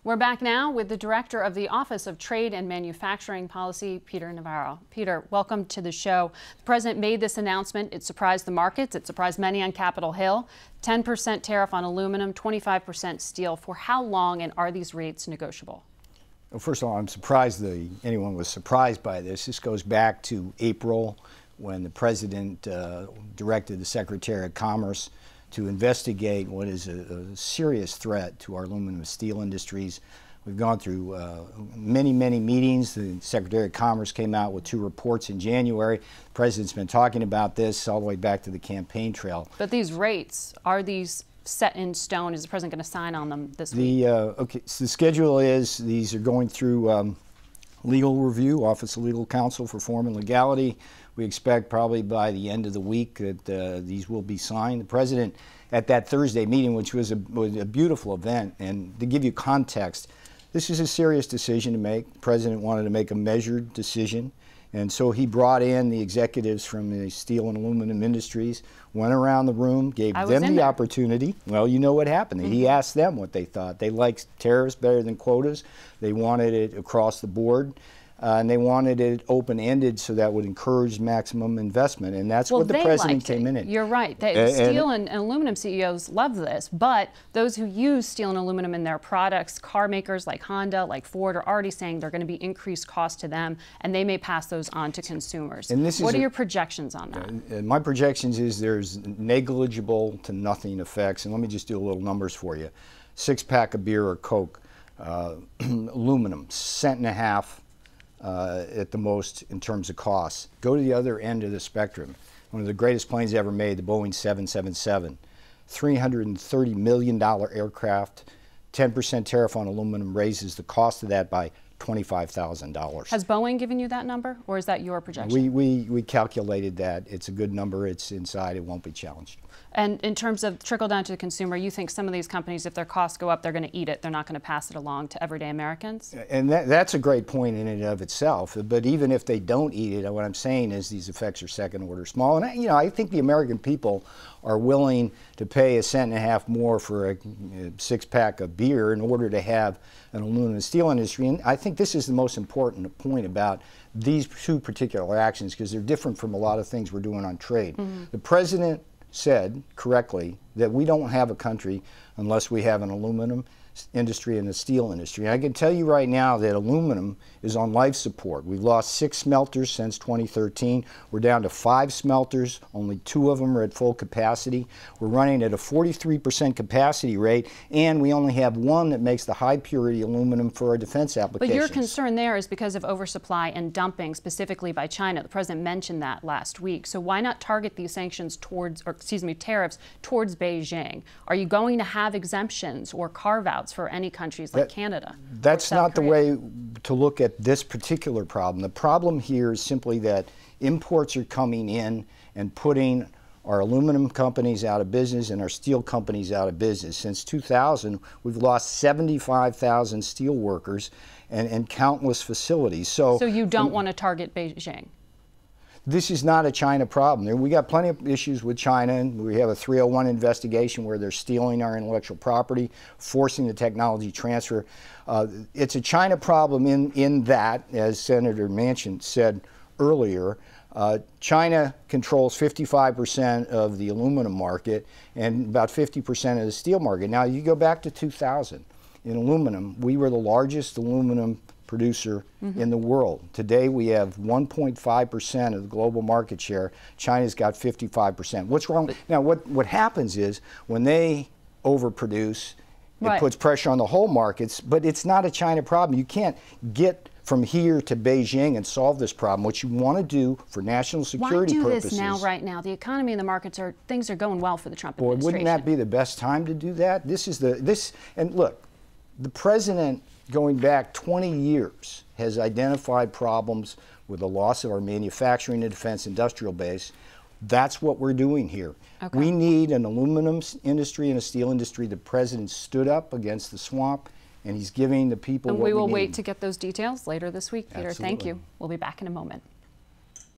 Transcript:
We're back now with the Director of the Office of Trade and Manufacturing Policy, Peter Navarro. Peter, welcome to the show. The President made this announcement. It surprised the markets. It surprised many on Capitol Hill. 10% tariff on aluminum, 25% steel. For how long, and are these rates negotiable? Well, first of all, I'm surprised anyone was surprised by this. This goes back to April when the President directed the Secretary of Commerce to investigate what is a serious threat to our aluminum and steel industries. We've gone through many meetings. The Secretary of Commerce came out with 2 reports in January. The President's been talking about this all the way back to the campaign trail. But these rates, are these set in stone? Is the President going to sign on them this week? Okay, so the schedule is these are going through legal review, Office of Legal Counsel for Form and Legality. We expect probably by the end of the week that these will be signed. The President, at that Thursday meeting, which was a beautiful event, and to give you context, this is a serious decision to make. The President wanted to make a measured decision, and so he brought in the executives from the steel and aluminum industries, went around the room, gave them the opportunity. Well, you know what happened. He asked them what they thought. They liked tariffs better than quotas. They wanted it across the board. And they wanted it open-ended so that would encourage maximum investment, and that's what the President came in at. You're right. The steel and aluminum CEOs love this, but those who use steel and aluminum in their products, car makers like Honda, like Ford, are already saying they're going to be increased costs to them, and they may pass those on to consumers. And what are your projections on that? My projections is there's negligible to nothing effects, and let me just do a little numbers for you. 6-pack of beer or Coke, aluminum, $1.50 at the most in terms of costs. Go to the other end of the spectrum. One of the greatest planes ever made, the Boeing 777, $330 million aircraft, 10% tariff on aluminum raises the cost of that by $25,000. Has Boeing given you that number, or is that your projection? We calculated that. It's a good number. It's inside. It won't be challenged. And in terms of trickle down to the consumer, you think some of these companies, if their costs go up, they're going to eat it. They're not going to pass it along to everyday Americans? And that's a great point in and of itself. But even if they don't eat it, what I'm saying is these effects are second order small. And I think the American people are willing to pay $1.50 more for a 6-pack of beer in order to have an aluminum and steel industry. And I think this is the most important point about these 2 particular actions, because they're different from a lot of things we're doing on trade. The President said correctly that we don't have a country unless we have an aluminum industry and a steel industry. And I can tell you right now that aluminum is on life support. We've lost 6 smelters since 2013. We're down to 5 smelters. Only 2 of them are at full capacity. We're running at a 43% capacity rate, and we only have 1 that makes the high purity aluminum for our defense applications. But your concern there is because of oversupply and dumping, specifically by China. The President mentioned that last week. So why not target these sanctions towards, or excuse me, tariffs towards Beijing? Are you going to have exemptions or carve-outs for any countries like Canada? That's not the way to look at this particular problem. The problem here is simply that imports are coming in and putting our aluminum companies out of business and our steel companies out of business. Since 2000, we've lost 75,000 steel workers and countless facilities. So you don't want to target Beijing? This is not a China problem. We got plenty of issues with China. And we have a 301 investigation where they're stealing our intellectual property, forcing the technology transfer. It's a China problem in that, as Senator Manchin said earlier, China controls 55% of the aluminum market and about 50% of the steel market. Now, you go back to 2000. In aluminum, we were the largest aluminum producer in the world. Today we have 1.5% of the global market share. China's got 55%. What's wrong? Now what happens is when they overproduce, it puts pressure on the whole markets, but it's not a China problem. You can't get from here to Beijing and solve this problem. What you want to do for national security purposes. Why do this now, right now? The economy and the markets things are going well for the Trump administration. Wouldn't that be the best time to do that? And look, the President, going back 20 years, has identified problems with the loss of our manufacturing and defense industrial base. That's what we're doing here. Okay. We need an aluminum industry and a steel industry. The President stood up against the swamp, and he's giving the people what we need. And we will wait to get those details later this week, Peter. Absolutely. Thank you. We'll be back in a moment.